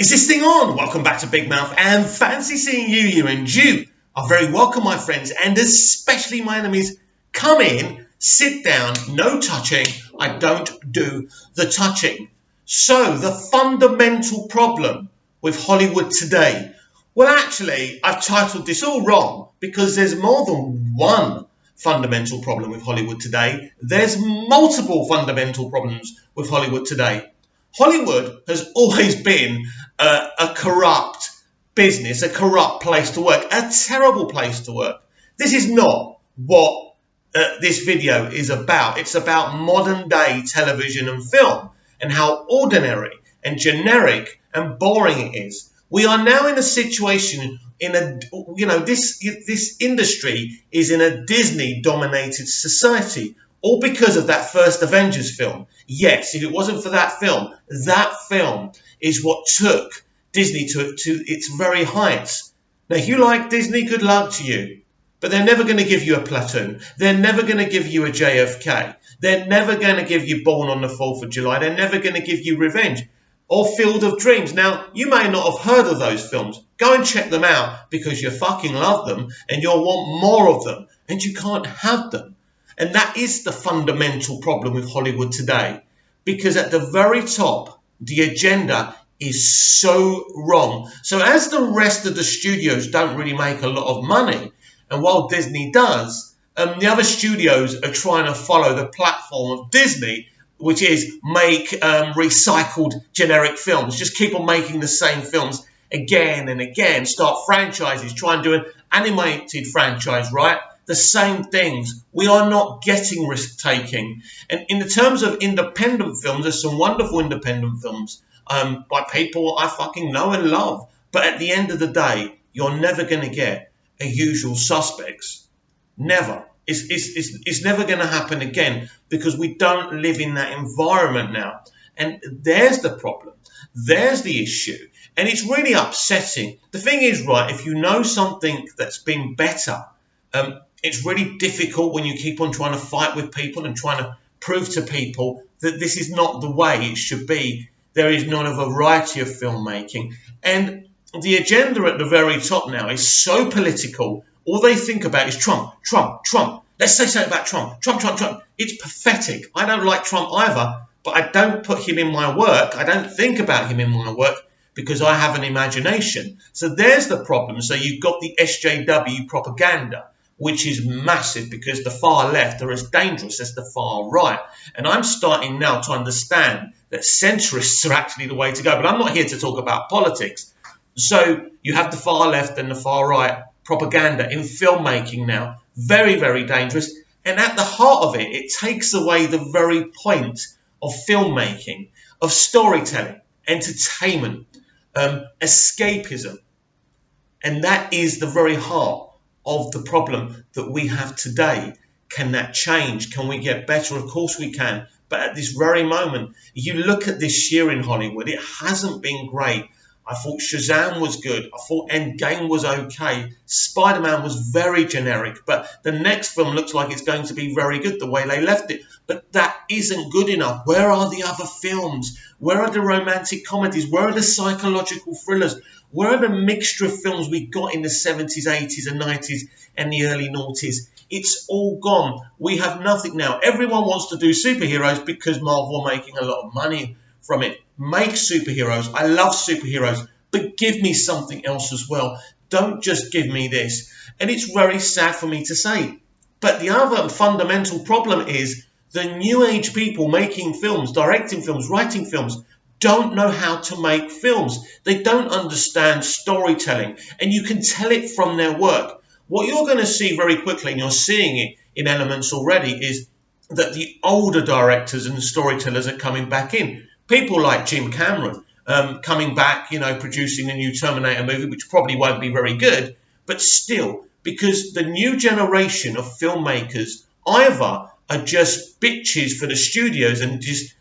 Is this thing on? Welcome back to Big Mouth and fancy seeing you here, and you are very welcome, my friends, and especially my enemies. Come in, sit down, no touching. I don't do the touching. So, the fundamental problem with Hollywood today. Well, actually, I've titled this all wrong because there's more than one fundamental problem with Hollywood today. There's multiple fundamental problems with Hollywood today. Hollywood has always been a corrupt business, a corrupt place to work, a terrible place to work. This is not what this video is about. It's about modern day television and film and how ordinary and generic and boring it is. We are now in a situation this industry is in a Disney dominated society. All because of that first Avengers film. Yes, if it wasn't for that film is what took Disney to its very heights. Now, if you like Disney, good luck to you. But they're never going to give you a Platoon. They're never going to give you a JFK. They're never going to give you Born on the 4th of July. They're never going to give you Revenge or Field of Dreams. Now, you may not have heard of those films. Go and check them out because you fucking love them and you'll want more of them. And you can't have them. And that is the fundamental problem with Hollywood today. Because at the very top, the agenda is so wrong. So as the rest of the studios don't really make a lot of money, and while Disney does, the other studios are trying to follow the platform of Disney, which is make recycled generic films. Just keep on making the same films again and again. Start franchises. Try and do an animated franchise, right? The same things. We are not getting risk-taking. And in the terms of independent films, there's some wonderful independent films by people I fucking know and love. But at the end of the day, you're never going to get a Usual Suspects. Never. It's never going to happen again because we don't live in that environment now. And there's the problem. There's the issue. And it's really upsetting. The thing is, right, if you know something that's been better, it's really difficult when you keep on trying to fight with people and trying to prove to people that this is not the way it should be. There is not a variety of filmmaking. And the agenda at the very top now is so political. All they think about is Trump, Trump, Trump. Let's say something about Trump, Trump, Trump, Trump. It's pathetic. I don't like Trump either, but I don't put him in my work. I don't think about him in my work because I have an imagination. So there's the problem. So you've got the SJW propaganda, which is massive because the far left are as dangerous as the far right. And I'm starting now to understand that centrists are actually the way to go. But I'm not here to talk about politics. So you have the far left and the far right propaganda in filmmaking now. Very, very dangerous. And at the heart of it, it takes away the very point of filmmaking, of storytelling, entertainment, escapism. And that is the very heart of the problem that we have today. Can that change? Can we get better? Of course we can. But at this very moment, you look at this year in Hollywood, it hasn't been great. I thought Shazam was good. I thought Endgame was okay. Spider-Man was very generic. But the next film looks like it's going to be very good the way they left it. But that isn't good enough. Where are the other films? Where are the romantic comedies? Where are the psychological thrillers? Where are the mixture of films we got in the 70s, 80s and 90s and the early noughties? It's all gone. We have nothing now. Everyone wants to do superheroes because Marvel are making a lot of money from it. Make superheroes. I love superheroes. But give me something else as well. Don't just give me this. And it's very sad for me to say. But the other fundamental problem is the new age people making films, directing films, writing films, don't know how to make films. They don't understand storytelling. And you can tell it from their work. What you're going to see very quickly, and you're seeing it in elements already, is that the older directors and storytellers are coming back in. People like Jim Cameron coming back, producing a new Terminator movie, which probably won't be very good, but still, because the new generation of filmmakers either are just bitches for the studios and just,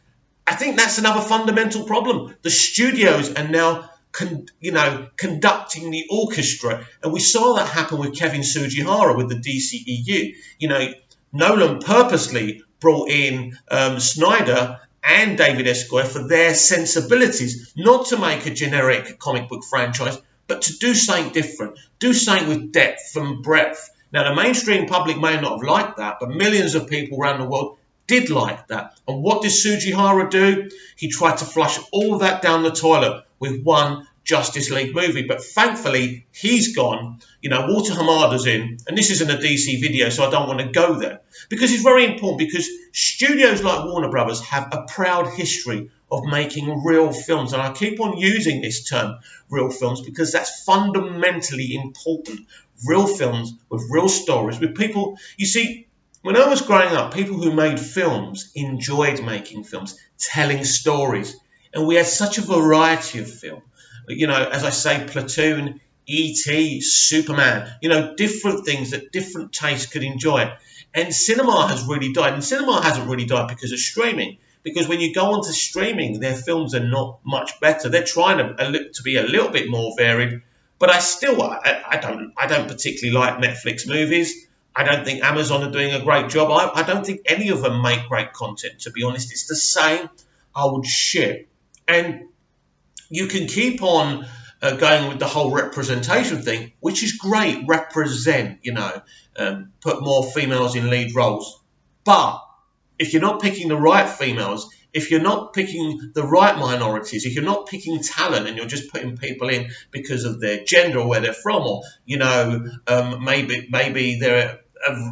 I think that's another fundamental problem. The studios are now, conducting the orchestra, and we saw that happen with Kevin Tsujihara with the DCEU. Nolan purposely brought in Snyder and David Esquire for their sensibilities, not to make a generic comic book franchise, but to do something different, do something with depth and breadth. Now, the mainstream public may not have liked that, but millions of people around the world did like that. And what did Tsujihara do? He tried to flush all that down the toilet with one Justice League movie. But thankfully, he's gone. You know, Walter Hamada's in, and this isn't a DC video, so I don't want to go there. Because it's very important, because studios like Warner Brothers have a proud history of making real films. And I keep on using this term, real films, because that's fundamentally important. Real films with real stories, with people. You see, when I was growing up, people who made films enjoyed making films, telling stories. And we had such a variety of film. You know, as I say, Platoon, E.T., Superman, you know, different things that different tastes could enjoy. And cinema has really died. And cinema hasn't really died because of streaming. Because when you go onto streaming, their films are not much better. They're trying to be a little bit more varied. But I don't particularly like Netflix movies. I don't think Amazon are doing a great job. I don't think any of them make great content, to be honest. It's the same old shit. And you can keep on going with the whole representation thing, which is great. Represent, you know, put more females in lead roles. But if you're not picking the right females, if you're not picking the right minorities, if you're not picking talent and you're just putting people in because of their gender or where they're from, or, you know, maybe they're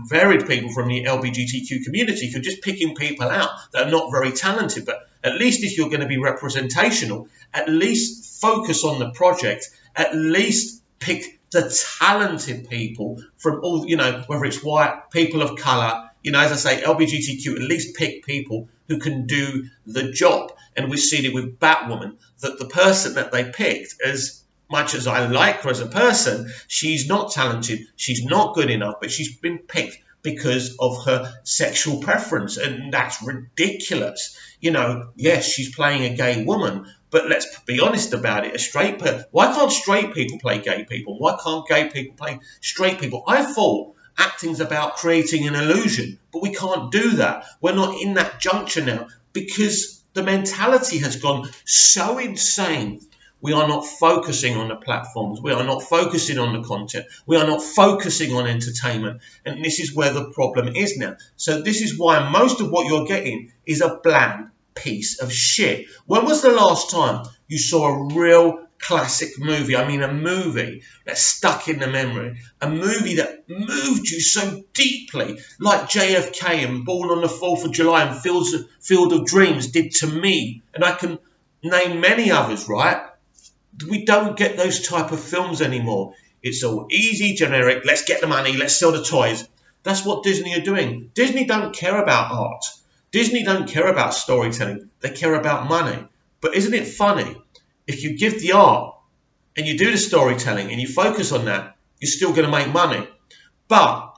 varied people from the LGBTQ community, if you're just picking people out that are not very talented, but at least if you're going to be representational, at least focus on the project, at least pick the talented people from all, you know, whether it's white, people of colour, you know, as I say, LGBTQ, at least pick people who can do the job. And we've seen it with Batwoman, that the person that they picked, as much as I like her as a person, she's not talented, she's not good enough, but she's been picked because of her sexual preference, and that's ridiculous. You know, yes, she's playing a gay woman, but let's be honest about it. Why can't straight people play gay people? Why can't gay people play straight people? I thought acting's about creating an illusion, but we can't do that. We're not in that juncture now because the mentality has gone so insane. We are not focusing on the platforms. We are not focusing on the content. We are not focusing on entertainment. And this is where the problem is now. So this is why most of what you're getting is a bland piece of shit. When was the last time you saw a real classic movie? I mean, a movie that stuck in the memory. A movie that moved you so deeply, like JFK and Born on the 4th of July and Field of Dreams did to me. And I can name many others, right? We don't get those type of films anymore. It's all easy, generic. Let's get the money. Let's sell the toys. That's what Disney are doing. Disney don't care about art. Disney don't care about storytelling. They care about money. But isn't it funny? If you give the art and you do the storytelling and you focus on that, you're still going to make money. But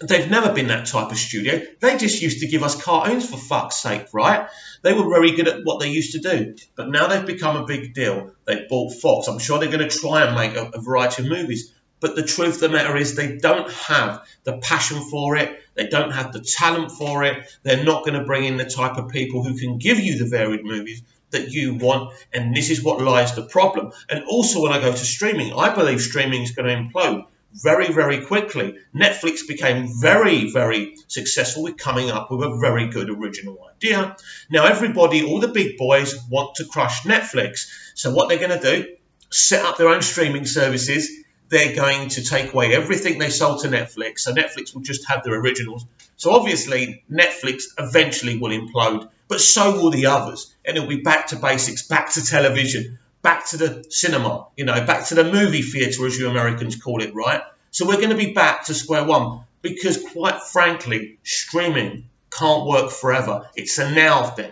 they've never been that type of studio. They just used to give us cartoons, for fuck's sake, right? They were very good at what they used to do. But now they've become a big deal. They've bought Fox. I'm sure they're going to try and make a variety of movies. But the truth of the matter is they don't have the passion for it. They don't have the talent for it. They're not going to bring in the type of people who can give you the varied movies that you want. And this is what lies the problem. And also when I go to streaming, I believe streaming is going to implode very, very quickly. Netflix became very, very successful with coming up with a very good original idea. Now everybody, all the big boys want to crush Netflix. So what they're going to do, set up their own streaming services. They're going to take away everything they sold to Netflix. So Netflix will just have their originals. So obviously Netflix eventually will implode, but so will the others. And it'll be back to basics, back to television, back to the cinema, you know, back to the movie theatre, as you Americans call it, right? So we're going to be back to square one because, quite frankly, streaming can't work forever. It's a now thing.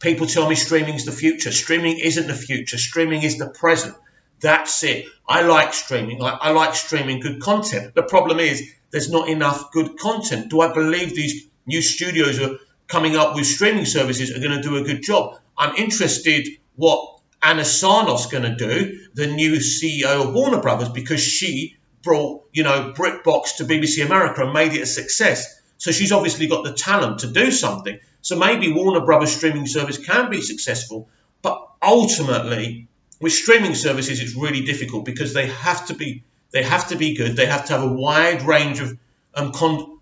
People tell me streaming's the future. Streaming isn't the future. Streaming is the present. That's it. I like streaming. I like streaming good content. The problem is there's not enough good content. Do I believe these new studios are coming up with streaming services are going to do a good job? I'm interested what Anna Sarnoff's going to do, the new CEO of Warner Brothers, because she brought, you know, BritBox to BBC America and made it a success. So she's obviously got the talent to do something. So maybe Warner Brothers streaming service can be successful, but ultimately with streaming services it's really difficult because they have to be good. They have to have a wide range of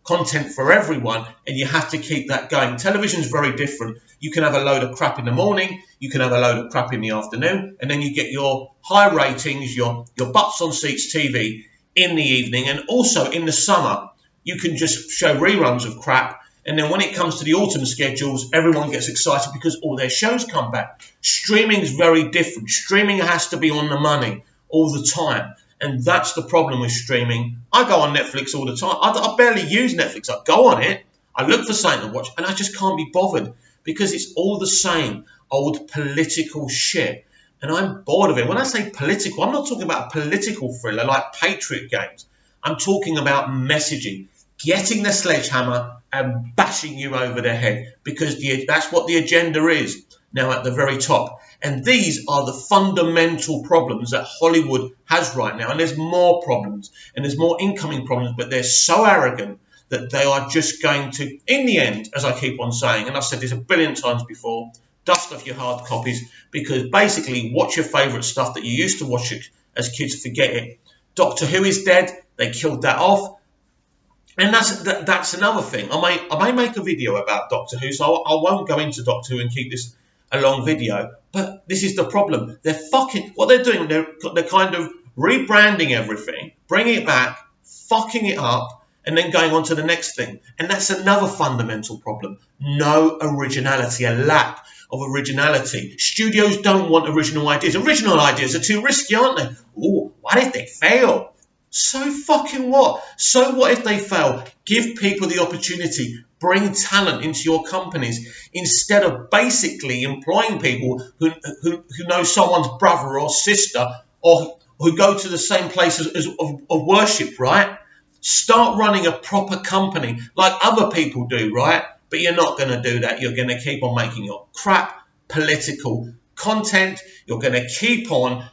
content for everyone, and you have to keep that going. Television's very different. You can have a load of crap in the morning, you can have a load of crap in the afternoon, and then you get your high ratings, your butts on seats TV in the evening. And also in the summer you can just show reruns of crap, and then when it comes to the autumn schedules everyone gets excited because all their shows come back. Streaming's very different. Streaming has to be on the money all the time. And that's the problem with streaming. I go on Netflix all the time. I barely use Netflix. I go on it, I look for something to watch, and I just can't be bothered because it's all the same old political shit. And I'm bored of it. When I say political, I'm not talking about a political thriller like Patriot Games. I'm talking about messaging, getting the sledgehammer and bashing you over the head because that's what the agenda is now at the very top. And these are the fundamental problems that Hollywood has right now. And there's more problems, and there's more incoming problems, but they're so arrogant that they are just going to, in the end, as I keep on saying, and I've said this a billion times before, dust off your hard copies, because basically watch your favourite stuff that you used to watch it as kids, forget it. Doctor Who is dead. They killed that off. And that's another thing. I may make a video about Doctor Who, so I won't go into Doctor Who and keep this a long video, but this is the problem. What they're doing, they're kind of rebranding everything, bringing it back, fucking it up, and then going on to the next thing. And that's another fundamental problem. No originality, a lack of originality. Studios don't want original ideas. Original ideas are too risky, aren't they? Ooh, what if they fail? So fucking what? So what if they fail? Give people the opportunity. Bring talent into your companies instead of basically employing people who know someone's brother or sister or who go to the same place of worship, right? Start running a proper company like other people do, right? But you're not going to do that. You're going to keep on making your crap political content. You're going to keep on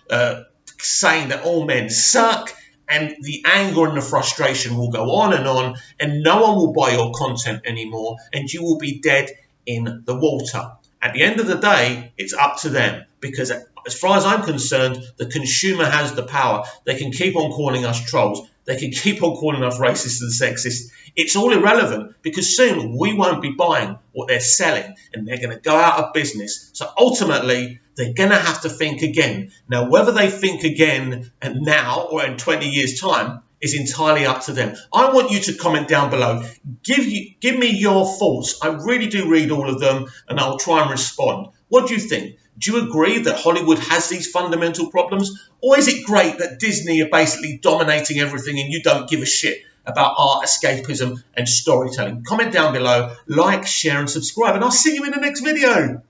saying that all men suck. And the anger and the frustration will go on, and no one will buy your content anymore, and you will be dead in the water. At the end of the day, it's up to them, because as far as I'm concerned, the consumer has the power. They can keep on calling us trolls. They can keep on calling us racist and sexist. It's all irrelevant, because soon we won't be buying what they're selling, and they're going to go out of business. So ultimately, they're going to have to think again. Now, whether they think again and now or in 20 years' time is entirely up to them. I want you to comment down below. Give me your thoughts. I really do read all of them, and I'll try and respond. What do you think? Do you agree that Hollywood has these fundamental problems? Or is it great that Disney are basically dominating everything and you don't give a shit about art, escapism, and storytelling? Comment down below, like, share, and subscribe, and I'll see you in the next video.